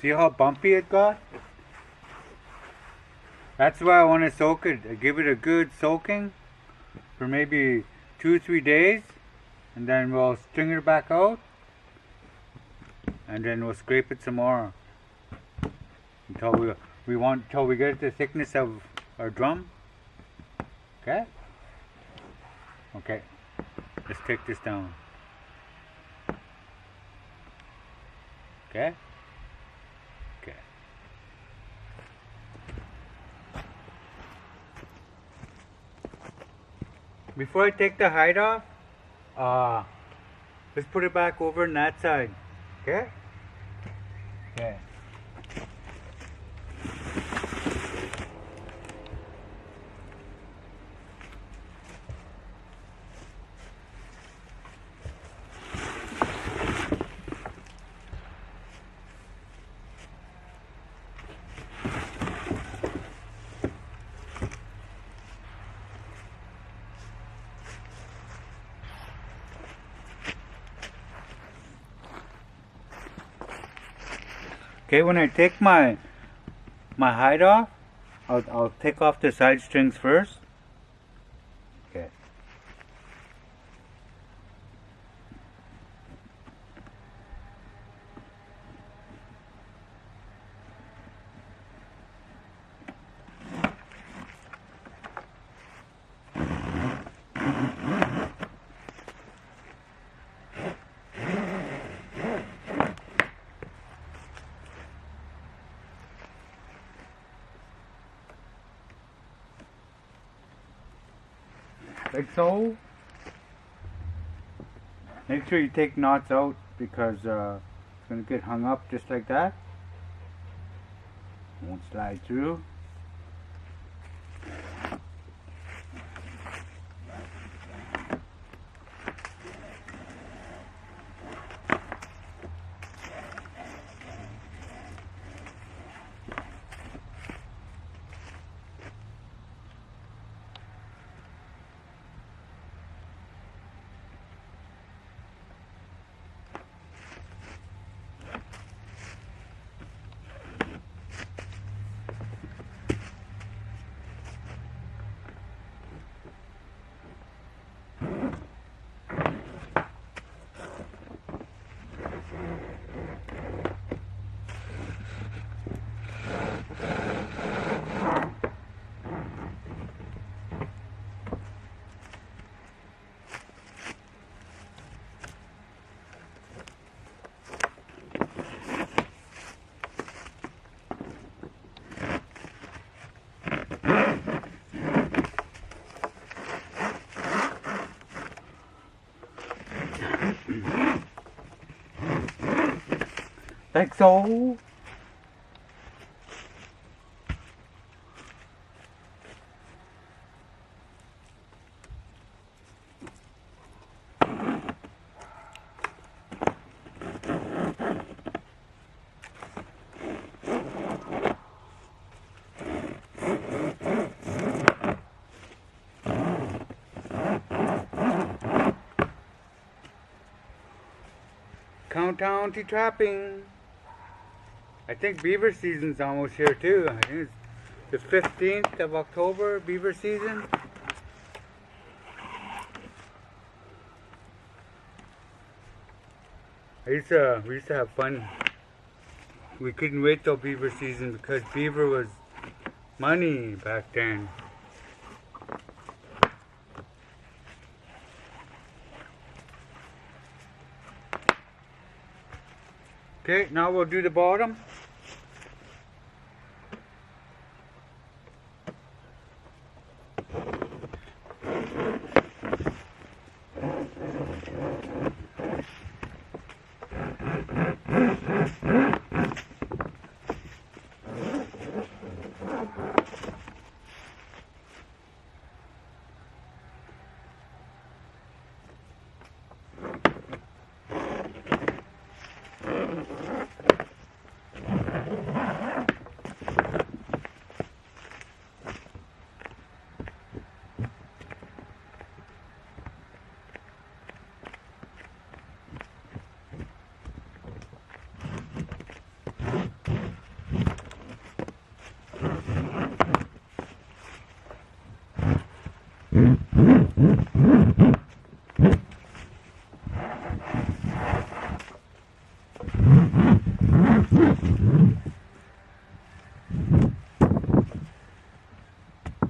See how bumpy it got? That's why I want to soak it. Give it a good soaking for maybe 2 or 3 days, and then we'll string it back out, and then we'll scrape it some more until we get the thickness of our drum. Okay. Okay. Let's take this down. Okay. Okay. Before I take the hide off, let's put it back over on that side. Okay? Okay. Okay, when I take my hide off, I'll take off the side strings first. Okay. Like so. Make sure you take knots out because it's going to get hung up just like that. Won't slide through. Like so. Countdown to trapping. I think beaver season's almost here too. I think it's the 15th of October, beaver season. We used to have fun. We couldn't wait till beaver season because beaver was money back then. Okay, now we'll do the bottom.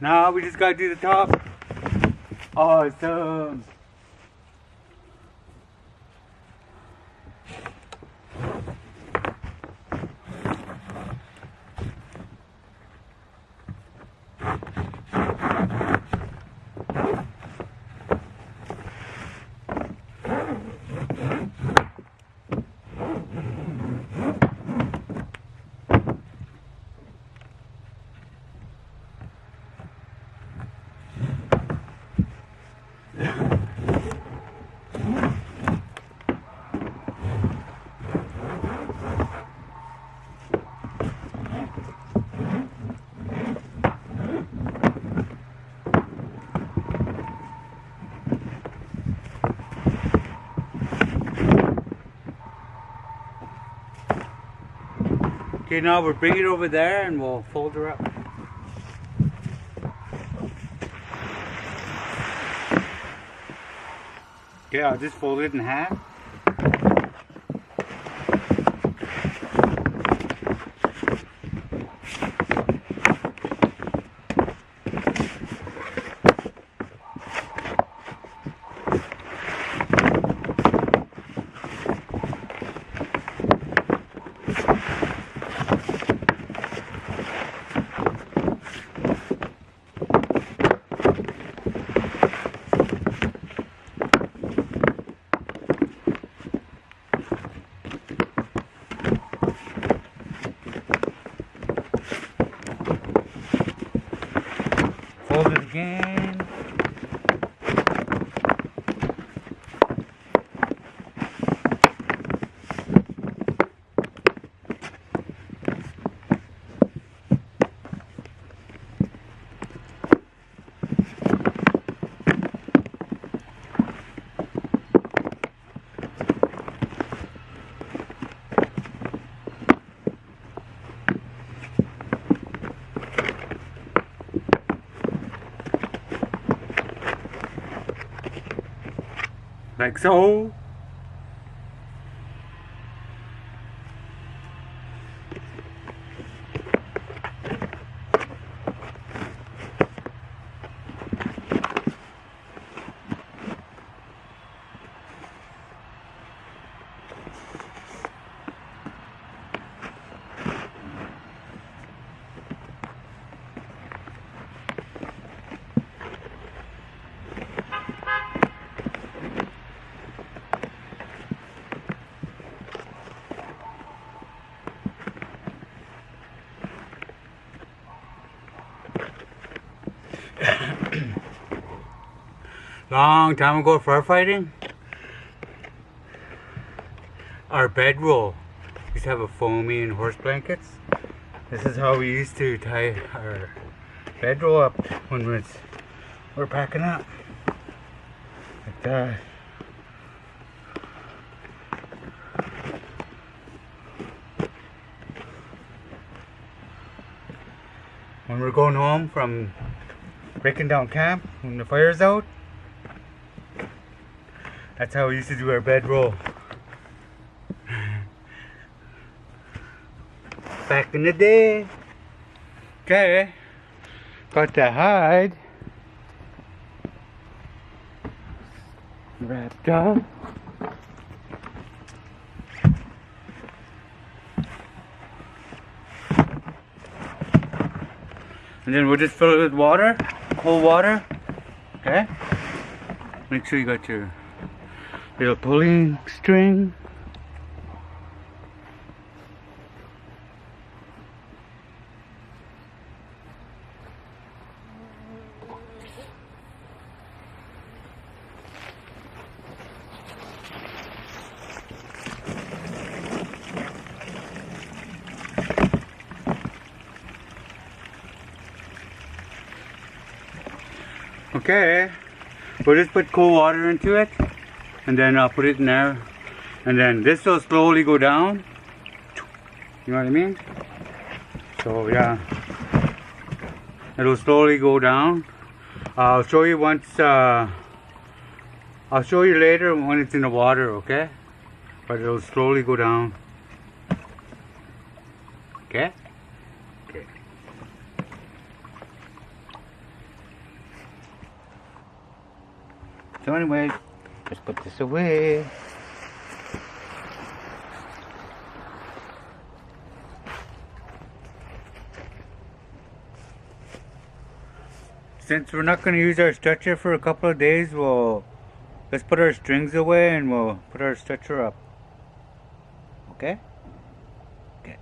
Now we just gotta do the top. Awesome. Okay, now we'll bring it over there and we'll fold her up. Okay, I'll just fold it in half. Fold it again. Like so. Long time ago firefighting, our bedroll used to have a foamy and horse blankets. This is how we used to tie our bedroll up when we're packing up. Like that. When we're going home from breaking down camp, when the fire's out, that's how we used to do our bedroll. Back in the day. Okay. Got the hide wrapped up. And then we'll just fill it with water, cold water. Okay? Make sure you got your little pulling string. Okay, we'll just put cold water into it, and then I'll put it in there, and then this will slowly go down. You know what I mean? So yeah, it'll slowly go down. I'll show you once. I'll show you later when it's in the water. Okay, but it'll slowly go down. Okay. Okay. So anyways, let's put this away. Since we're not going to use our stretcher for a couple of days, let's put our strings away and we'll put our stretcher up. Okay? Okay.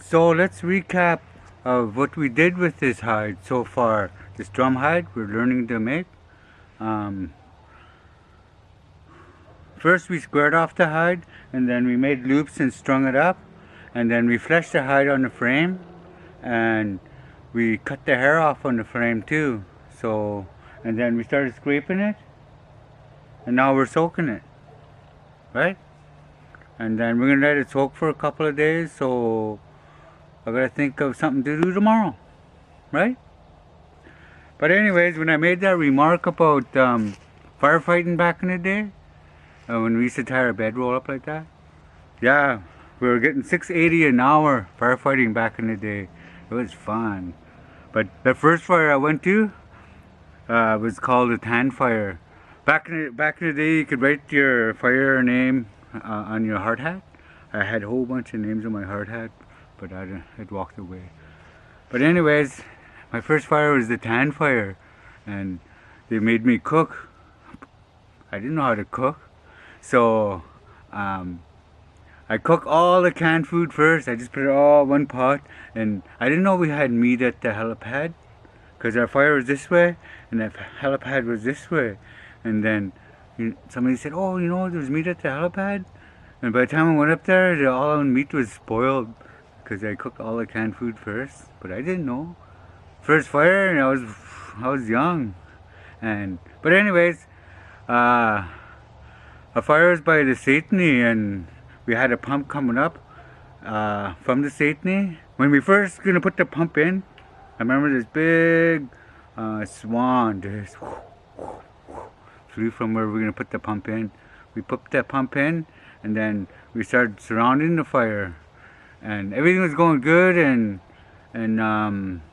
So let's recap of what we did with this hide so far. This drum hide we're learning to make. First we squared off the hide, and then we made loops and strung it up, and then we fleshed the hide on the frame, and we cut the hair off on the frame too. So, and then we started scraping it, and now we're soaking it, right? And then we're gonna let it soak for a couple of days, so I gotta think of something to do tomorrow, right? But anyways, when I made that remark about firefighting back in the day, when we used to tie our bedroll up like that, yeah, we were getting 680 an hour firefighting back in the day. It was fun. But the first fire I went to was called a tan fire. Back in the day, you could write your fire name on your hard hat. I had a whole bunch of names on my hard hat, but I'd walked away. But anyways, my first fire was the tan fire, and they made me cook. I didn't know how to cook, so I cook all the canned food first. I just put it all in one pot, and I didn't know we had meat at the helipad, because our fire was this way, and the helipad was this way. And then somebody said, "Oh, you know, there's meat at the helipad." And by the time I went up there, all the meat was spoiled, because I cooked all the canned food first. But I didn't know. First fire, and I was young, but anyways, a fire was by the Satany, and we had a pump coming up from the Satany. When we first gonna put the pump in, I remember this big swan just flew from where we were gonna put the pump in. We put that pump in, and then we started surrounding the fire, and everything was going good,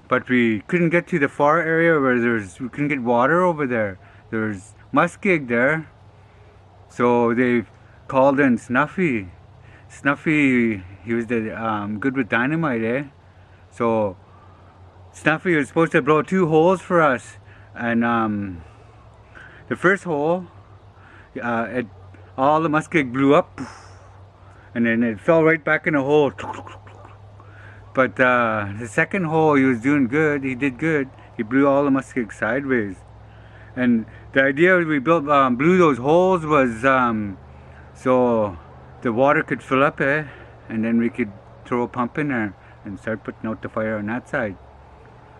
but we couldn't get to the far area where we couldn't get water over there. There's muskeg there, so they called in Snuffy. Snuffy, he was good with dynamite, eh? So Snuffy was supposed to blow 2 holes for us, and the first hole, all the muskeg blew up, and then it fell right back in the hole. But the second hole, he was doing good. He did good. He blew all the muskeg sideways. And the idea we blew those holes was so the water could fill up, and then we could throw a pump in there and start putting out the fire on that side.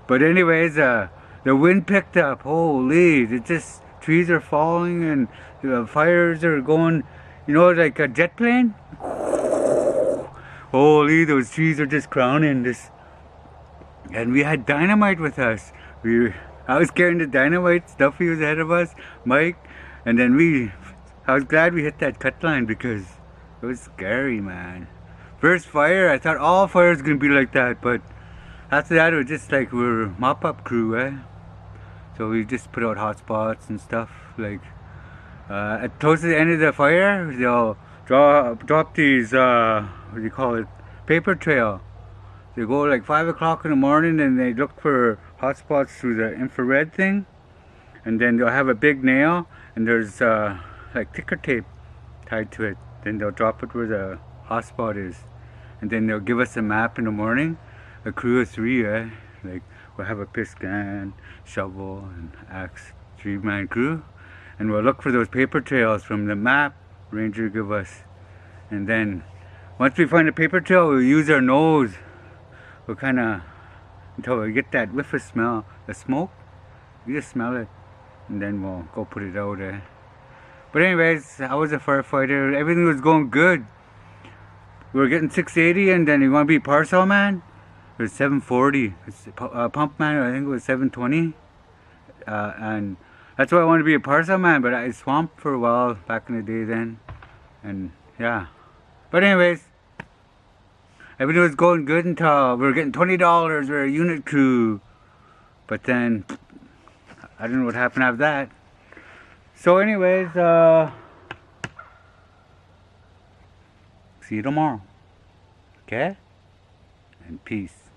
But anyways, the wind picked up. Holy, trees are falling, and the fires are going, you know, like a jet plane. Holy, those trees are just crowning this. And we had dynamite with us. I was carrying the dynamite. Stuffy was ahead of us, Mike. And then I was glad we hit that cut line, because it was scary, man. First fire, I thought all fires gonna be like that, but after that it was just like we're mop-up crew, eh? So we just put out hot spots and stuff. Like close to the end of the fire, they'll drop these what do you call it, paper trail. They go like 5 o'clock in the morning, and they look for hot spots through the infrared thing, and then they'll have a big nail, and there's like ticker tape tied to it. Then they'll drop it where the hot spot is, and then they'll give us a map in the morning, a crew of 3, like we'll have a piss can, shovel, and axe, 3-man crew, and we'll look for those paper trails from the map ranger give us. And then once we find a paper trail, we'll use our nose. We'll kind of, until we get that whiff of smell, the smoke, we just smell it, and then we'll go put it out. But anyways, I was a firefighter. Everything was going good. We were getting 680, and then you want to be parcel man? It was 740. Pump man, I think it was 720. And that's why I wanted to be a parcel man, but I swamped for a while back in the day then. And yeah. But anyways, everything was going good until we were getting $20. We were a unit crew. But then, I don't know what happened after that. So anyways, see you tomorrow. Okay? And peace.